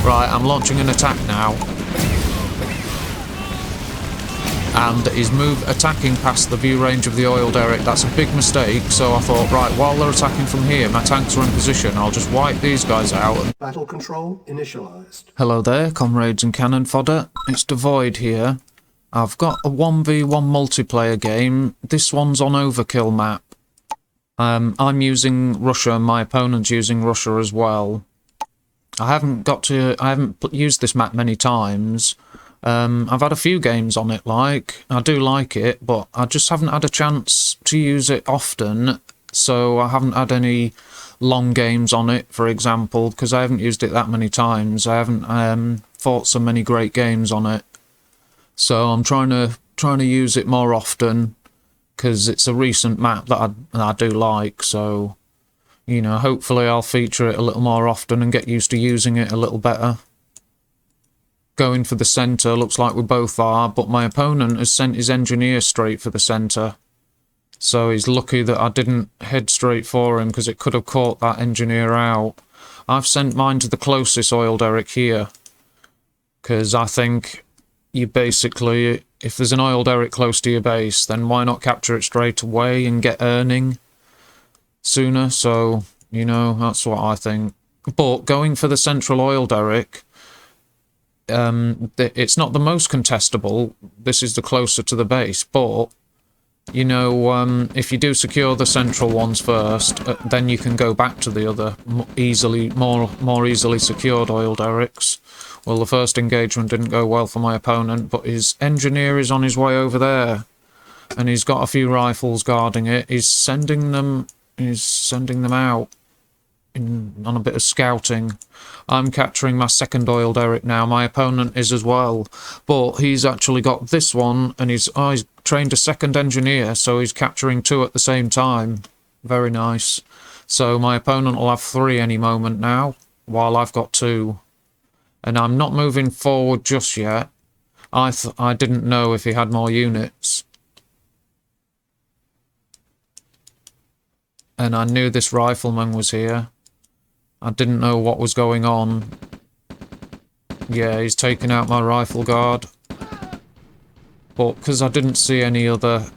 Right, I'm launching an attack now. And he's attacking past the view range of the oil derrick. That's a big mistake, so I thought, right, while they're attacking from here, my tanks are in position, I'll just wipe these guys out. Battle control initialized. Hello there, comrades and cannon fodder. It's Dvoid here. I've got a 1v1 multiplayer game. This one's on Overkill map. I'm using Russia, and my opponent's using Russia as well. I haven't used this map many times. I've had a few games on it, I do like it, but I just haven't had a chance to use it often, so I haven't had any long games on it, for example, because I haven't used it that many times. I haven't fought so many great games on it, so I'm trying to use it more often, because it's a recent map that I do like, so, you know, hopefully I'll feature it a little more often and get used to using it a little better. Going for the centre, looks like we both are, but my opponent has sent his engineer straight for the centre. So he's lucky that I didn't head straight for him, because it could have caught that engineer out. I've sent mine to the closest oil derrick here, because I think you basically, if there's an oil derrick close to your base, then why not capture it straight away and get earning sooner? So, you know, that's what I think. But going for the central oil derrick, it's not the most contestable. This is the closer to the base, but you know, if you do secure the central ones first, then you can go back to the other more easily secured oil derricks. Well, the first engagement didn't go well for my opponent, but his engineer is on his way over there, and he's got a few rifles guarding it. He's sending them out on a bit of scouting. I'm capturing my second oil derrick now. My opponent is as well, but he's actually got this one, and he's trained a second engineer, so he's capturing two at the same time. Very nice. So my opponent will have 3 any moment now, while I've got 2. And I'm not moving forward just yet. I didn't know if he had more units. And I knew this rifleman was here. I didn't know what was going on. Yeah, he's taken out my rifle guard. But because I didn't see any other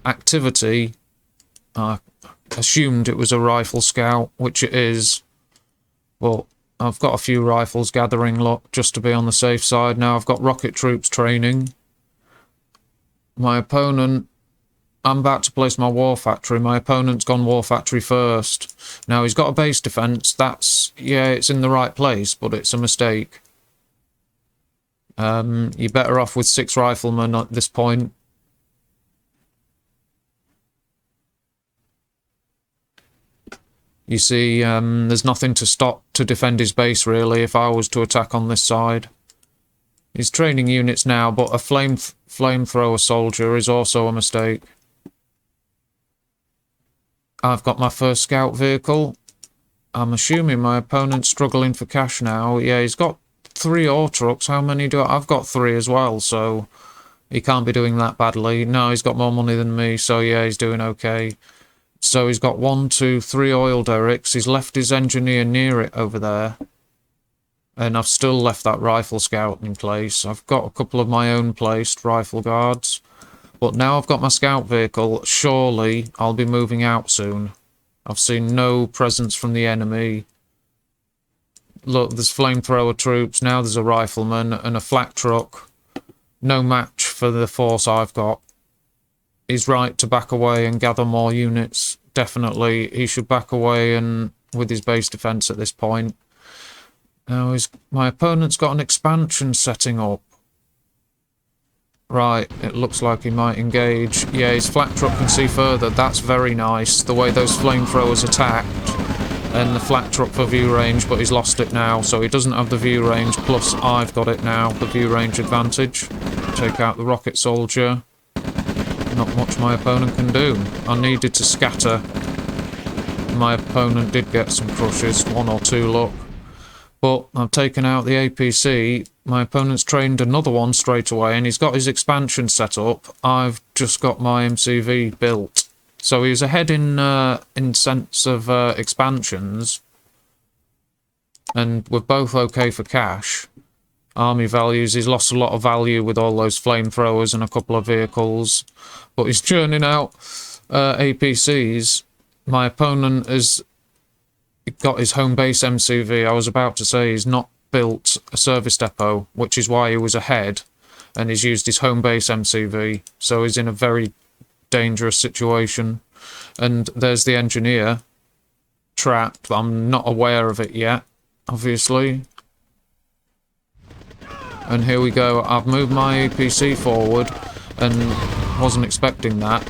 activity, I assumed it was a rifle scout, which it is. But I've got a few rifles gathering, look, just to be on the safe side. Now I've got rocket troops training. My opponent, I'm about to place my war factory. My opponent's gone war factory first. Now he's got a base defense. That's, yeah, it's in the right place, but it's a mistake. You're better off with 6 riflemen at this point. You see, there's nothing to defend his base, really, if I was to attack on this side. He's training units now, but a flamethrower soldier is also a mistake. I've got my first scout vehicle. I'm assuming my opponent's struggling for cash now. Yeah, he's got 3 ore trucks. How many do I've got 3 as well, so he can't be doing that badly. No, he's got more money than me, so yeah, he's doing okay. So he's got 1, 2, 3 oil derricks. He's left his engineer near it over there. And I've still left that rifle scout in place. I've got a couple of my own placed rifle guards. But now I've got my scout vehicle, surely I'll be moving out soon. I've seen no presence from the enemy. Look, there's flamethrower troops, now there's a rifleman and a flak truck. No match for the force I've got. He's right to back away and gather more units. Definitely, he should back away and with his base defense at this point. Now, my opponent's got an expansion setting up. Right, it looks like he might engage. Yeah, his flak truck can see further. That's very nice, the way those flamethrowers attacked. And the flak truck for view range, but he's lost it now, so he doesn't have the view range, plus I've got it now, the view range advantage. Take out the rocket soldier. Not much my opponent can do. I needed to scatter. My opponent did get some crushes, 1 or 2 look. But I've taken out the APC. My opponent's trained another one straight away, and he's got his expansion set up. I've just got my MCV built. So he's ahead in sense of expansions. and we're both okay for cash. Army values, he's lost a lot of value with all those flamethrowers and a couple of vehicles, but he's churning out APCs. My opponent has got his home base MCV. I was about to say he's not built a service depot, which is why he was ahead, and he's used his home base MCV, so he's in a very dangerous situation. And there's the engineer trapped. I'm not aware of it yet, obviously. And here we go. I've moved my APC forward and wasn't expecting that.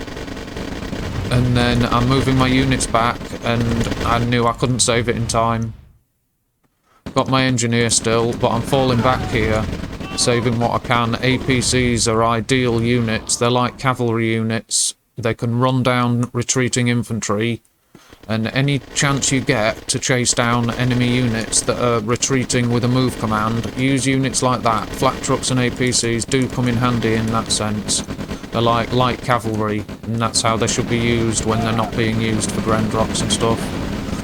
And then I'm moving my units back and I knew I couldn't save it in time. Got my engineer still, but I'm falling back here, saving what I can. APCs are ideal units. They're like cavalry units. They can run down retreating infantry, and any chance you get to chase down enemy units that are retreating with a move command, use units like that. Flat trucks and APCs do come in handy in that sense. They're like light cavalry, and that's how they should be used when they're not being used for Grand Rocks and stuff.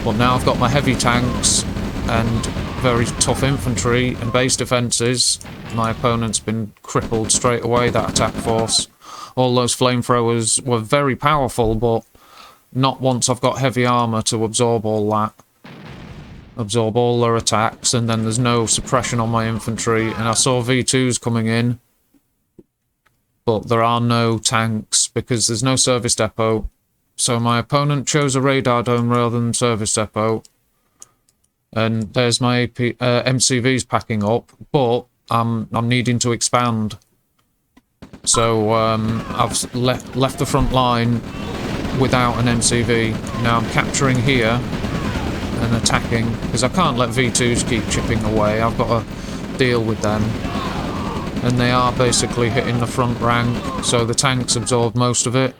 But now I've got my heavy tanks and very tough infantry and base defences. My opponent's been crippled straight away, that attack force. All those flamethrowers were very powerful, but not once I've got heavy armour to absorb all that. Absorb all their attacks, and then there's no suppression on my infantry. And I saw V2s coming in, but there are no tanks because there's no service depot. So my opponent chose a radar dome rather than service depot. And there's my MCVs packing up, but I'm needing to expand. So I've left the front line without an MCV. Now I'm capturing here and attacking, because I can't let V2s keep chipping away. I've got to deal with them. And they are basically hitting the front rank, so the tanks absorb most of it.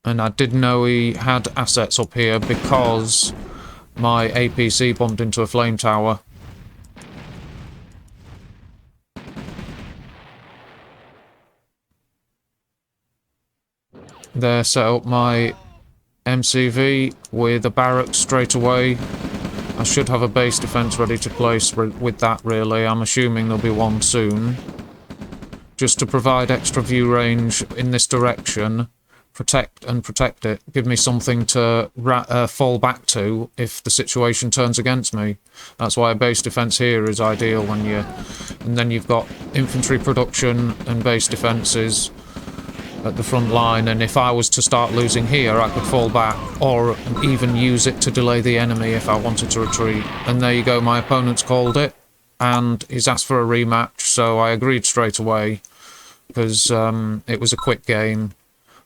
And I didn't know he had assets up here because my APC bumped into a flame tower. There, set up my MCV with a barracks straight away. I should have a base defense ready to place with that, really. I'm assuming there'll be one soon. Just to provide extra view range in this direction. Protect it. Give me something to fall back to if the situation turns against me. That's why a base defense here is ideal when you... And then you've got infantry production and base defenses at the front line, and if I was to start losing here, I could fall back, or even use it to delay the enemy if I wanted to retreat. And there you go, my opponent's called it, and he's asked for a rematch, so I agreed straight away, because it was a quick game.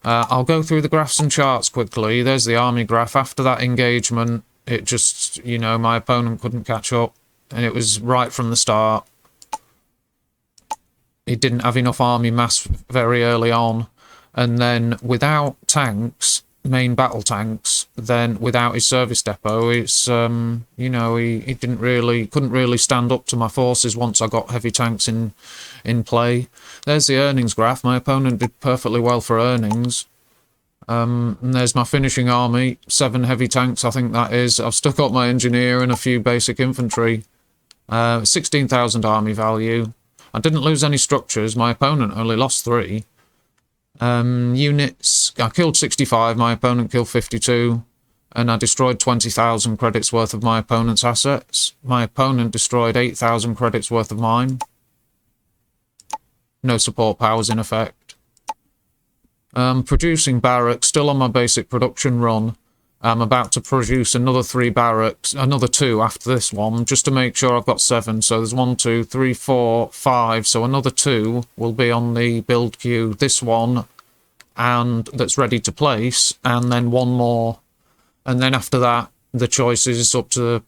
I'll go through the graphs and charts quickly. There's the army graph. After that engagement, it just, you know, my opponent couldn't catch up, and it was right from the start. He didn't have enough army mass very early on. And then without tanks, main battle tanks, then without his service depot, it's, you know, he couldn't really stand up to my forces once I got heavy tanks in play. There's the earnings graph. My opponent did perfectly well for earnings. And there's my finishing army, 7 heavy tanks, I think that is. I've stuck up my engineer and a few basic infantry. 16,000 army value. I didn't lose any structures. My opponent only lost 3. Units, I killed 65, my opponent killed 52, and I destroyed 20,000 credits worth of my opponent's assets. My opponent destroyed 8,000 credits worth of mine. No support powers in effect. Producing barracks, still on my basic production run. I'm about to produce another 3 barracks, another 2 after this one, just to make sure I've got 7. So there's 1, 2, 3, 4, 5. So another 2 will be on the build queue. This one, and that's ready to place, and then 1 more. And then after that, the choice is up to,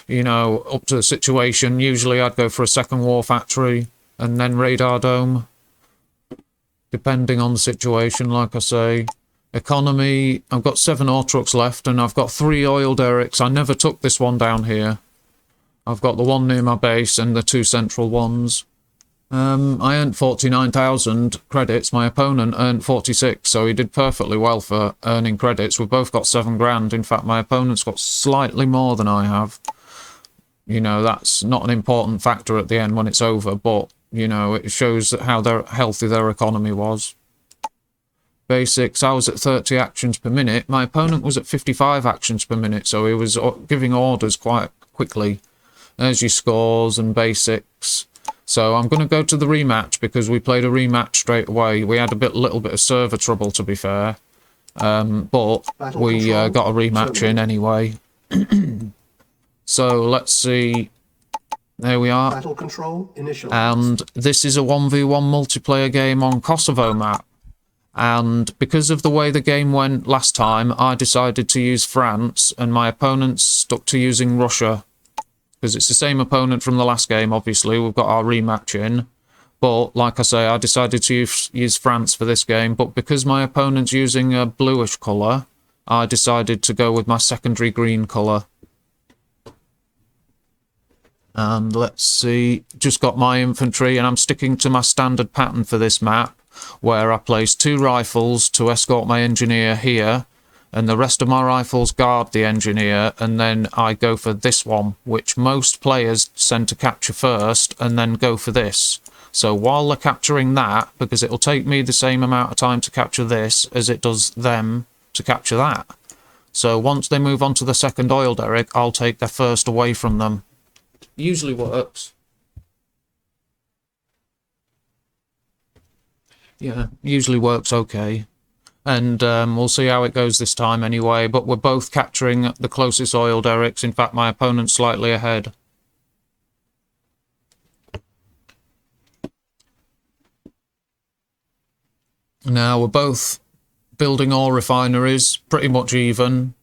you know, up to the situation. Usually I'd go for a second war factory, and then radar dome, depending on the situation, like I say. Economy, I've got 7 ore trucks left, and I've got 3 oil derricks. I never took this one down here. I've got the one near my base and the 2 central ones. I earned 49,000 credits. My opponent earned 46, so he did perfectly well for earning credits. We've both got 7 grand. In fact, my opponent's got slightly more than I have. You know, that's not an important factor at the end when it's over, but, you know, it shows how healthy their economy was. Basics, I was at 30 actions per minute. My opponent was at 55 actions per minute, so he was giving orders quite quickly. There's your scores and basics. So I'm going to go to the rematch because we played a rematch straight away. We had a little bit of server trouble, to be fair. But we got a rematch in anyway. So let's see. There we are. Battle control initialized. And this is a 1v1 multiplayer game on Kosovo map. And because of the way the game went last time, I decided to use France, and my opponent stuck to using Russia. Because it's the same opponent from the last game, obviously. We've got our rematch in. But, like I say, I decided to use France for this game. But because my opponent's using a bluish colour, I decided to go with my secondary green colour. And let's see, just got my infantry, and I'm sticking to my standard pattern for this map, where I place 2 rifles to escort my engineer here, and the rest of my rifles guard the engineer, and then I go for this one, which most players tend to capture first, and then go for this. So while they're capturing that, because it'll take me the same amount of time to capture this as it does them to capture that. So once they move on to the second oil derrick, I'll take their first away from them. Usually works. Yeah, usually works okay. And we'll see how it goes this time anyway, but we're both capturing the closest oil derricks. In fact, my opponent's slightly ahead. Now, we're both building oil refineries, pretty much even.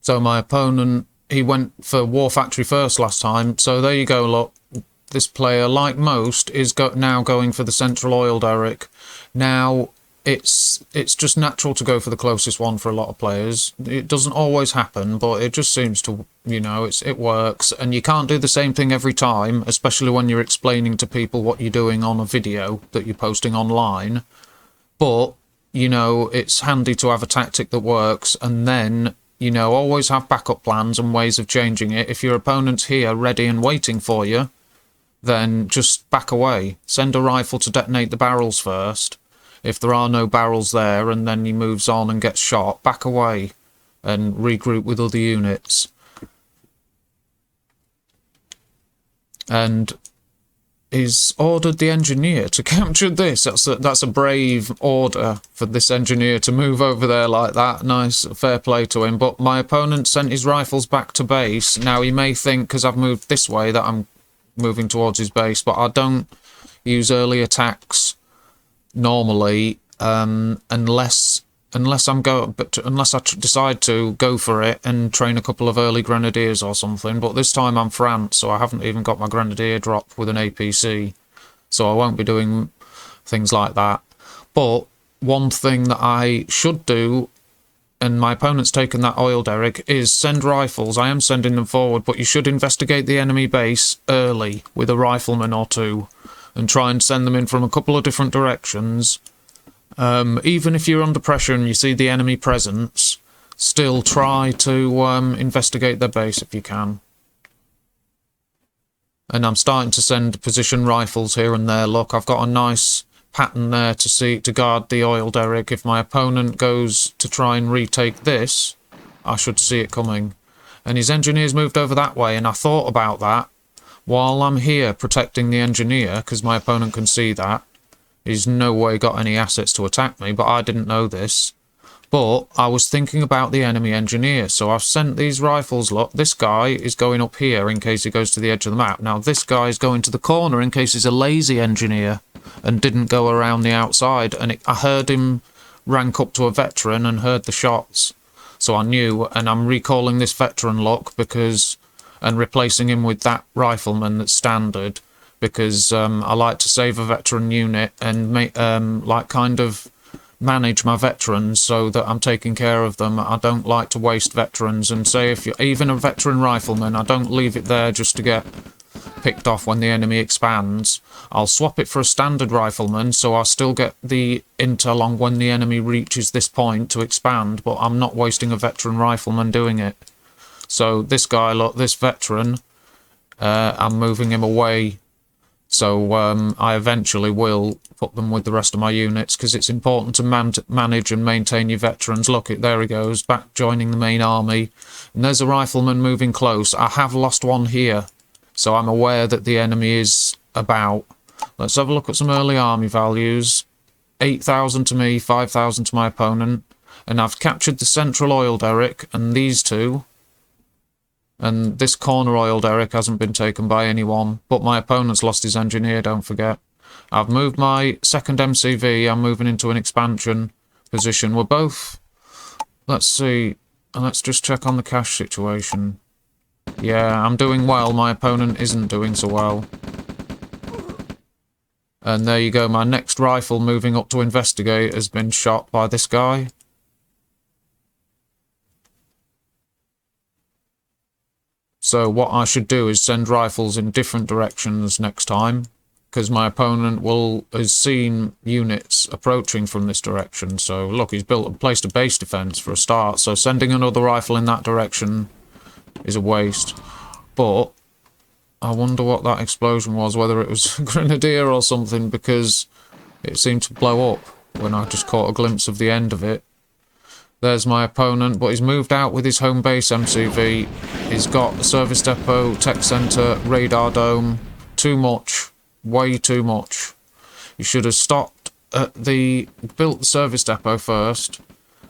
So my opponent, he went for War Factory first last time, so there you go, look. This player, like most, is now going for the central oil derrick. Now, it's just natural to go for the closest one for a lot of players. It doesn't always happen, but it just seems to, you know, it works. And you can't do the same thing every time, especially when you're explaining to people what you're doing on a video that you're posting online. But, you know, it's handy to have a tactic that works, and then, you know, always have backup plans and ways of changing it. If your opponent's here ready and waiting for you, then just back away. Send a rifle to detonate the barrels first. If there are no barrels there and then he moves on and gets shot, back away and regroup with other units. And he's ordered the engineer to capture this. That's a brave order for this engineer to move over there like that. Nice, fair play to him. But my opponent sent his rifles back to base. Now he may think, because I've moved this way, that I'm moving towards his base, but I don't use early attacks normally unless I decide to go for it and train a couple of early grenadiers or something. But this time I'm France, so I haven't even got my grenadier drop with an APC, so I won't be doing things like that. But one thing that I should do, and my opponent's taken that oil derrick, is send rifles. I am sending them forward, but you should investigate the enemy base early with a rifleman or two and try and send them in from a couple of different directions. Even if you're under pressure and you see the enemy presence, still try to investigate their base if you can. And I'm starting to send position rifles here and there. Look, I've got a nice pattern there to guard the oil derrick. If my opponent goes to try and retake this, I should see it coming. And his engineer's moved over that way, and I thought about that while I'm here protecting the engineer, because my opponent can see that. He's no way got any assets to attack me, but I didn't know this. But I was thinking about the enemy engineer, so I've sent these rifles. Look, this guy is going up here in case he goes to the edge of the map. Now this guy is going to the corner in case he's a lazy engineer and didn't go around the outside. And I heard him rank up to a veteran and heard the shots, so I knew. And I'm recalling this veteran look and replacing him with that rifleman that's standard, because I like to save a veteran unit and make kind of manage my veterans so that I'm taking care of them. I don't like to waste veterans, and say if you're even a veteran rifleman, I don't leave it there just to get picked off when the enemy expands. I'll swap it for a standard rifleman, so I'll still get the intel on when the enemy reaches this point to expand, but I'm not wasting a veteran rifleman doing it. So this guy, look, this veteran, I'm moving him away. So I eventually will put them with the rest of my units, because it's important to manage and maintain your veterans. Look, there he goes, back joining the main army. And there's a rifleman moving close. I have lost one here, so I'm aware that the enemy is about. Let's have a look at some early army values. 8,000 to me, 5,000 to my opponent. And I've captured the central oil derrick and these two. And this corner oil derrick hasn't been taken by anyone, but my opponent's lost his engineer, don't forget. I've moved my second MCV, I'm moving into an expansion position. We're both... Let's see, let's just check on the cash situation. Yeah, I'm doing well, my opponent isn't doing so well. And there you go, my next rifle moving up to investigate has been shot by this guy. So what I should do is send rifles in different directions next time, because my opponent has seen units approaching from this direction. So look, he's placed a base defense for a start, so sending another rifle in that direction is a waste. But I wonder what that explosion was, whether it was a grenadier or something, because it seemed to blow up when I just caught a glimpse of the end of it. There's my opponent, but he's moved out with his home base MCV. He's got a service depot, tech centre, radar dome. Too much. Way too much. You should have stopped at built the service depot first,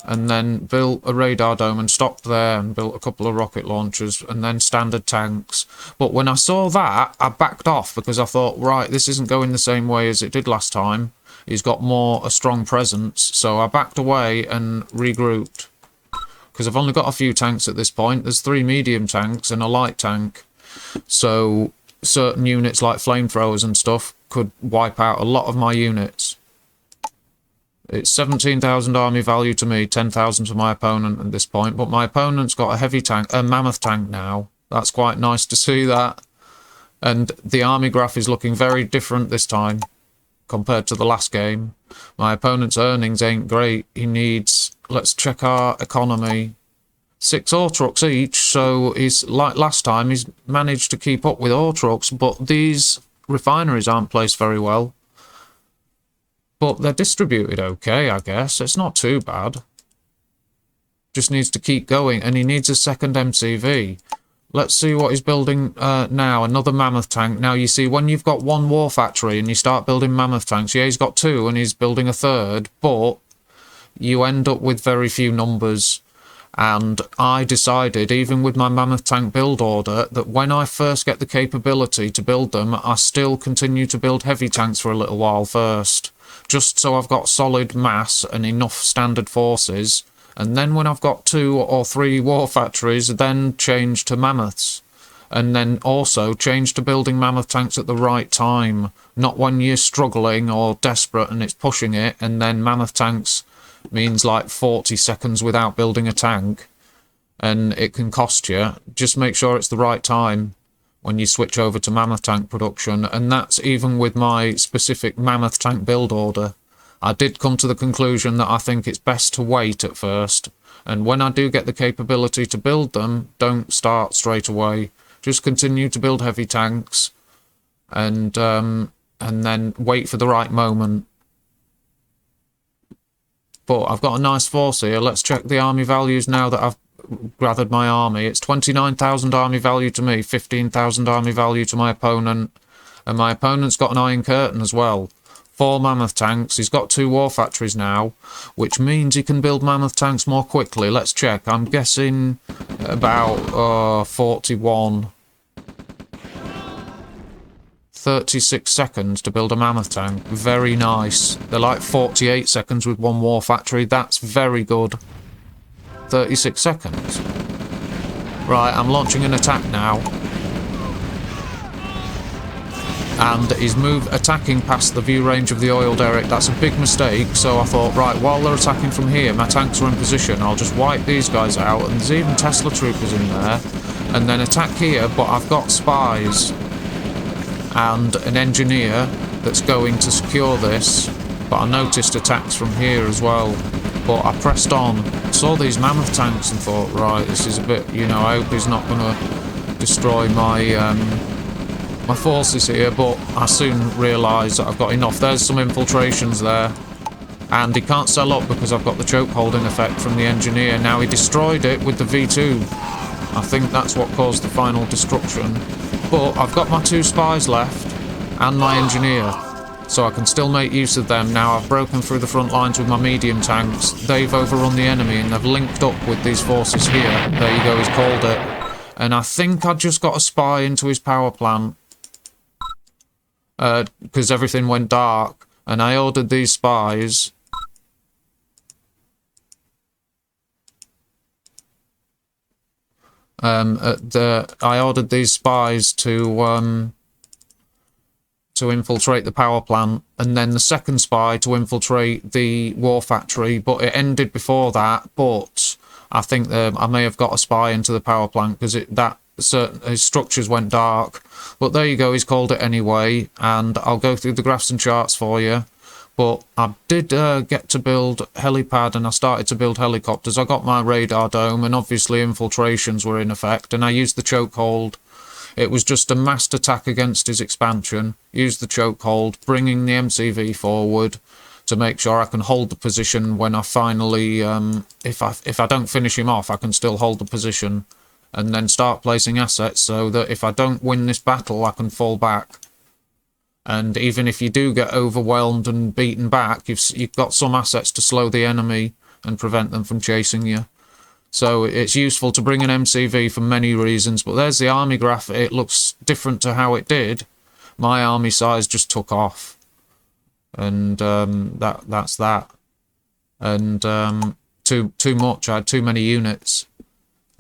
and then built a radar dome and stopped there and built a couple of rocket launchers and then standard tanks. But when I saw that, I backed off because I thought, right, this isn't going the same way as it did last time. He's got a strong presence, so I backed away and regrouped. Because I've only got a few tanks at this point. There's 3 medium tanks and a light tank. So certain units like flamethrowers and stuff could wipe out a lot of my units. It's 17,000 army value to me, 10,000 to my opponent at this point. But my opponent's got a heavy tank, a mammoth tank now. That's quite nice to see that. And the army graph is looking very different this time compared to the last game. My opponent's earnings ain't great. He needs... Let's check our economy. 6 ore trucks each, so he's like last time, he's managed to keep up with ore trucks, but these refineries aren't placed very well. But they're distributed okay, I guess. It's not too bad. Just needs to keep going, and he needs a second MCV. Let's see what he's building now. Another mammoth tank. Now, you see, when you've got 1 war factory and you start building mammoth tanks, yeah, he's got 2 and he's building a 3rd, but you end up with very few numbers. And I decided, even with my mammoth tank build order, that when I first get the capability to build them, I still continue to build heavy tanks for a little while first, just so I've got solid mass and enough standard forces. And then when I've got 2 or 3 war factories, then change to mammoths. And then also change to building mammoth tanks at the right time. Not when you're struggling or desperate and it's pushing it, and then mammoth tanks means like 40 seconds without building a tank. And it can cost you. Just make sure it's the right time when you switch over to mammoth tank production. And that's even with my specific mammoth tank build order. I did come to the conclusion that I think it's best to wait at first, and when I do get the capability to build them, don't start straight away. Just continue to build heavy tanks, and then wait for the right moment. But I've got a nice force here. Let's check the army values now that I've gathered my army. It's 29,000 army value to me, 15,000 army value to my opponent, and my opponent's got an Iron Curtain as well. 4 mammoth tanks. He's got 2 war factories now, which means he can build mammoth tanks more quickly. Let's check. I'm guessing about 41. 36 seconds to build a mammoth tank. Very nice. They're like 48 seconds with 1 war factory. That's very good. 36 seconds. Right, I'm launching an attack now. And he's attacking past the view range of the oil derrick. That's a big mistake, so I thought, right, while they're attacking from here, my tanks are in position, I'll just wipe these guys out, and there's even Tesla troopers in there, and then attack here, but I've got spies. and an engineer that's going to secure this, but I noticed attacks from here as well. But I pressed on, saw these mammoth tanks and thought, right, this is a bit, you know, I hope he's not going to destroy my my forces here, but I soon realised that I've got enough. There's some infiltrations there, and he can't sell up because I've got the chokehold in effect from the engineer. Now, he destroyed it with the V2. I think that's what caused the final destruction. But I've got my 2 spies left, and my engineer, so I can still make use of them. Now, I've broken through the front lines with my medium tanks. They've overrun the enemy, and they've linked up with these forces here. There you go, he's called it. And I think I just got a spy into his power plant, because everything went dark, and I ordered these spies. I ordered these spies to infiltrate the power plant, and then the second spy to infiltrate the war factory, but it ended before that. But I think I may have got a spy into the power plant because his structures went dark. But there you go, he's called it anyway, and I'll go through the graphs and charts for you. But I did get to build helipad, and I started to build helicopters. I got my radar dome, and obviously infiltrations were in effect, and I used the chokehold. It was just a massed attack against his expansion. Used the chokehold, bringing the MCV forward to make sure I can hold the position when I finally, if I don't finish him off, I can still hold the position, and then start placing assets so that if I don't win this battle, I can fall back. And even if you do get overwhelmed and beaten back, you've got some assets to slow the enemy and prevent them from chasing you. So it's useful to bring an MCV for many reasons. But there's the army graph. It looks different to how it did. My army size just took off, and that's that. And too much. I had too many units.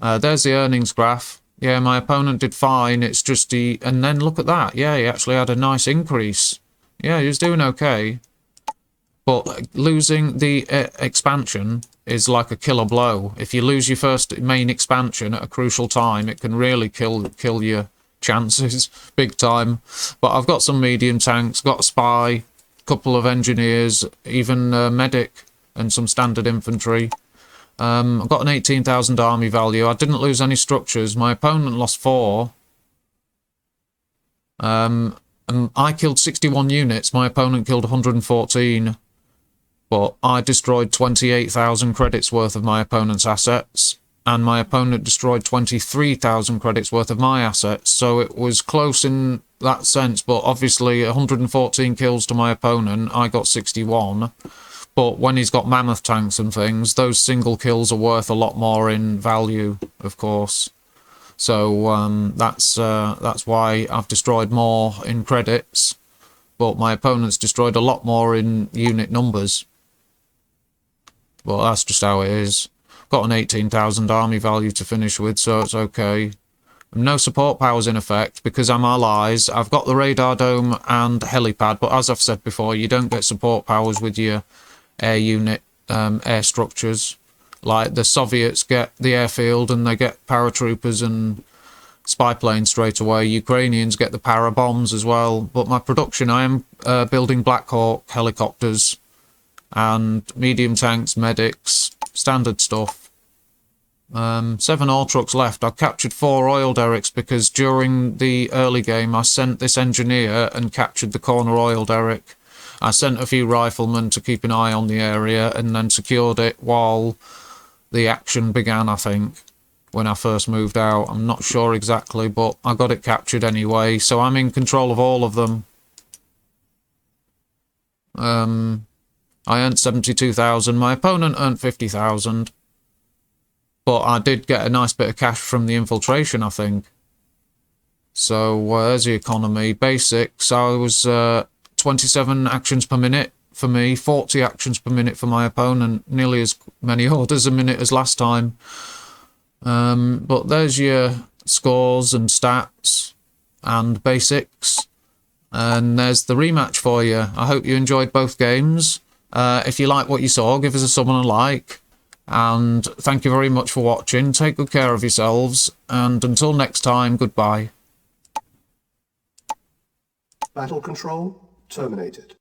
There's the earnings graph. Yeah, my opponent did fine. It's just and then look at that. Yeah, he actually had a nice increase. Yeah, he was doing okay. But losing the expansion is like a killer blow. If you lose your first main expansion at a crucial time, it can really kill your chances big time. But I've got some medium tanks, got a spy, couple of engineers, even a medic, and some standard infantry. I've got an 18,000 army value. I didn't lose any structures. My opponent lost 4. And I killed 61 units. My opponent killed 114. But I destroyed 28,000 credits worth of my opponent's assets. And my opponent destroyed 23,000 credits worth of my assets. So it was close in that sense. But obviously 114 kills to my opponent. I got 61. But when he's got mammoth tanks and things, those single kills are worth a lot more in value, of course. So that's why I've destroyed more in credits, but my opponent's destroyed a lot more in unit numbers. But that's just how it is. Got an 18,000 army value to finish with, so it's okay. No support powers in effect because I'm allies. I've got the radar dome and helipad, but as I've said before, you don't get support powers with your air unit, air structures. Like the Soviets get the airfield and they get paratroopers and spy planes straight away. Ukrainians get the para bombs as well. But my production, I am building Black Hawk helicopters and medium tanks, medics, standard stuff. 7 ore trucks left. I captured 4 oil derricks because during the early game I sent this engineer and captured the corner oil derrick. I sent a few riflemen to keep an eye on the area and then secured it while the action began, I think, when I first moved out. I'm not sure exactly, but I got it captured anyway, so I'm in control of all of them. I earned 72,000. My opponent earned 50,000. But I did get a nice bit of cash from the infiltration, I think. So there's the economy. Basics, I was 27 actions per minute for me, 40 actions per minute for my opponent, nearly as many orders a minute as last time. But there's your scores and stats and basics. And there's the rematch for you. I hope you enjoyed both games. If you like what you saw, give us a sub and a like. And thank you very much for watching. Take good care of yourselves. And until next time, goodbye. Battle control terminated.